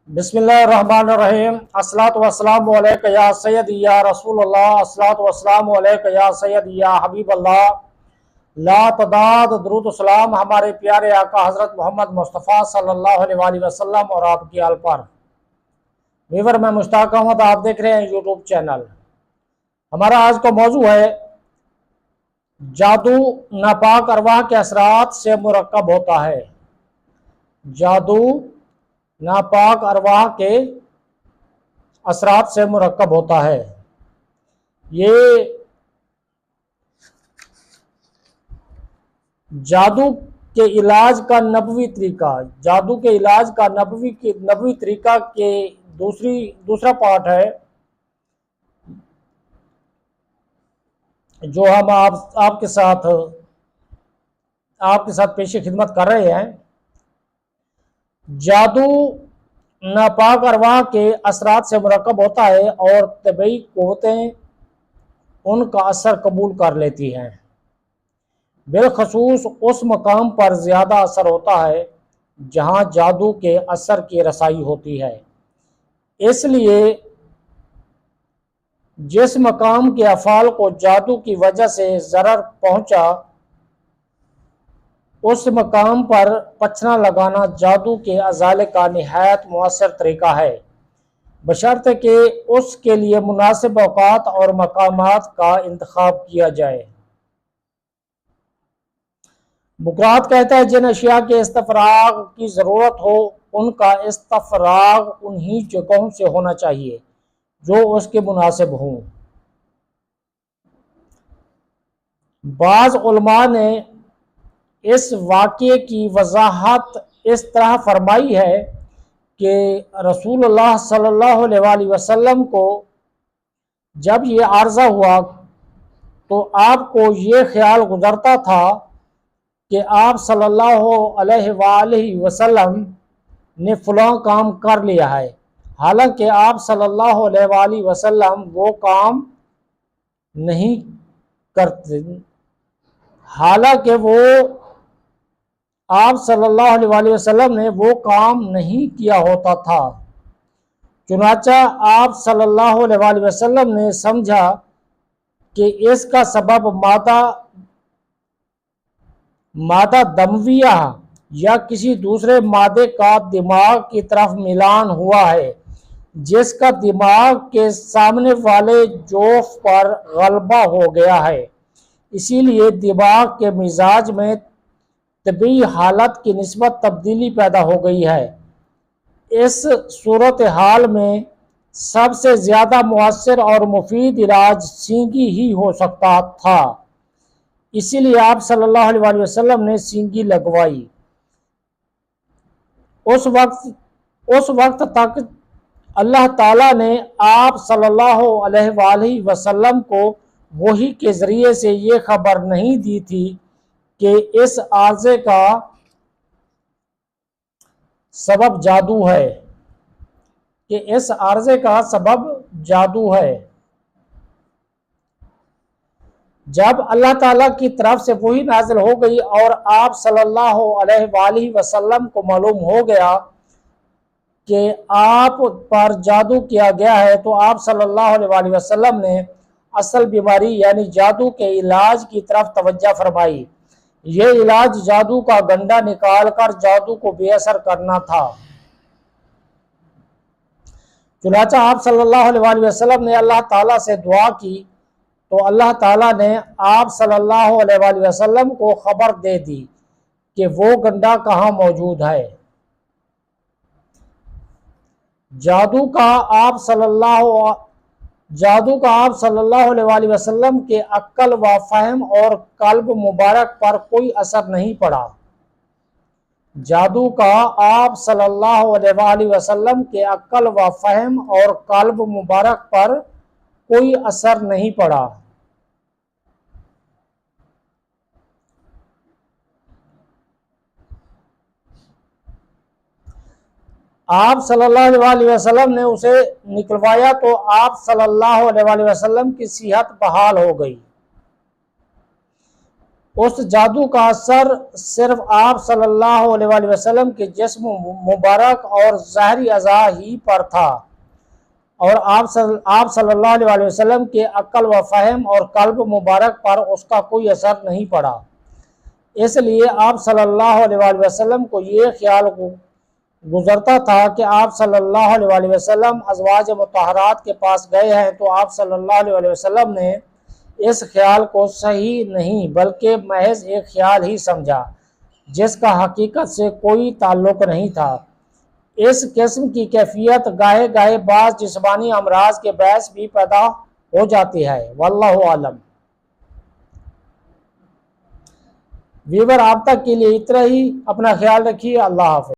بسم اللہ الرحمن الرحیم۔ الصلاۃ والسلام علیک یا سید یا رسول اللہ، الصلاۃ والسلام علیک یا سید یا حبیب اللہ، لا تعداد درود و سلام ہمارے پیارے آقا حضرت محمد مصطفیٰ صلی اللہ علیہ وآلہ وسلم اور آپ کی آل پر۔ ویور میں مشتاق احمد، آپ دیکھ رہے ہیں یوٹیوب چینل۔ ہمارا آج کا موضوع ہے جادو ناپاک ارواح کے اثرات سے مرکب ہوتا ہے۔ جادو ناپاک ارواح کے اثرات سے مرکب ہوتا ہے۔ یہ جادو کے علاج کا نبوی طریقہ، جادو کے علاج کا نبوی طریقہ کے دوسرا پارٹ ہے جو ہم آپ کے ساتھ پیش خدمت کر رہے ہیں۔ جادو ناپاک ارواح کے اثرات سے مرکب ہوتا ہے اور طبعی قوتیں ان کا اثر قبول کر لیتی ہیں۔ بالخصوص اس مقام پر زیادہ اثر ہوتا ہے جہاں جادو کے اثر کی رسائی ہوتی ہے۔ اس لیے جس مقام کے افعال کو جادو کی وجہ سے ضرر پہنچا، اس مقام پر پچھنا لگانا جادو کے ازالے کا نہایت مؤثر طریقہ ہے، بشرطے کہ اس کے لیے مناسب اوقات اور مقامات کا انتخاب کیا جائے۔ بقراط کہتا ہے جن اشیاء کے استفراغ کی ضرورت ہو ان کا استفراغ انہی جگہوں سے ہونا چاہیے جو اس کے مناسب ہوں۔ بعض علماء نے اس واقعے کی وضاحت اس طرح فرمائی ہے کہ رسول اللہ صلی اللہ علیہ وآلہ وسلم کو جب یہ عارضہ ہوا تو آپ کو یہ خیال گزرتا تھا کہ آپ صلی اللہ علیہ وآلہ وسلم نے فلاں کام کر لیا ہے، حالانکہ آپ صلی اللہ علیہ وآلہ وسلم وہ کام نہیں کرتے، آپ صلی اللہ علیہ وآلہ وسلم نے وہ کام نہیں کیا ہوتا تھا۔ چنانچہ آپ صلی اللہ علیہ وآلہ وسلم نے سمجھا کہ اس کا سبب مادہ دمویہ یا کسی دوسرے مادے کا دماغ کی طرف میلان ہوا ہے، جس کا دماغ کے سامنے والے جوف پر غلبہ ہو گیا ہے۔ اسی لیے دماغ کے مزاج میں طبعی حالت کی نسبت تبدیلی پیدا ہو گئی ہے۔ اس صورتحال میں سب سے زیادہ مؤثر اور مفید علاج سینگی ہی ہو سکتا تھا، اسی لیے آپ صلی اللہ علیہ وآلہ وسلم نے سینگی لگوائی۔ اس وقت تک اللہ تعالیٰ نے آپ صلی اللہ علیہ وآلہ وسلم کو وحی کے ذریعے سے یہ خبر نہیں دی تھی کہ اس عارضے کا سبب جادو ہے۔ جب اللہ تعالیٰ کی طرف سے وحی نازل ہو گئی اور آپ صلی اللہ علیہ وآلہ وسلم کو معلوم ہو گیا کہ آپ پر جادو کیا گیا ہے، تو آپ صلی اللہ علیہ وآلہ وسلم نے اصل بیماری یعنی جادو کے علاج کی طرف توجہ فرمائی۔ یہ علاج جادو کا گنڈا نکال کر جادو کو بے اثر کرنا تھا۔ چنانچہ آپ صلی اللہ علیہ وآلہ وسلم نے اللہ تعالیٰ سے دعا کی تو اللہ تعالیٰ نے آپ صلی اللہ علیہ وآلہ وسلم کو خبر دے دی کہ وہ گنڈا کہاں موجود ہے۔ جادو کا آپ صلی اللہ علیہ وآلہ وسلم کے عقل و فہم اور قلب مبارک پر کوئی اثر نہیں پڑا۔ جادو کا آپ صلی اللہ علیہ وآلہ وسلم کے عقل و فہم اور قلب مبارک پر کوئی اثر نہیں پڑا۔ آپ صلی اللہ علیہ وآلہ وسلم نے اسے نکلوایا تو آپ صلی اللہ علیہ وآلہ وسلم کی صحت بحال ہو گئی۔ اس جادو کا اثر صرف آپ صلی اللہ علیہ وآلہ وسلم کے جسم مبارک اور ظاہری اعضاء ہی پر تھا، اور آپ صلی اللہ علیہ وآلہ وسلم کے عقل و فہم اور قلب مبارک پر اس کا کوئی اثر نہیں پڑا۔ اس لیے آپ صلی اللہ علیہ وآلہ وسلم کو یہ خیال گزرتا تھا کہ آپ صلی اللہ علیہ وآلہ وسلم ازواج مطہرات کے پاس گئے ہیں، تو آپ صلی اللہ علیہ وآلہ وسلم نے اس خیال کو صحیح نہیں بلکہ محض ایک خیال ہی سمجھا، جس کا حقیقت سے کوئی تعلق نہیں تھا۔ اس قسم کی کیفیت گاہے گاہے بعض جسمانی امراض کے باعث بھی پیدا ہو جاتی ہے۔ واللہ عالم۔ ویور آپ تک کے لیے اتنا ہی، اپنا خیال رکھیے، اللہ حافظ۔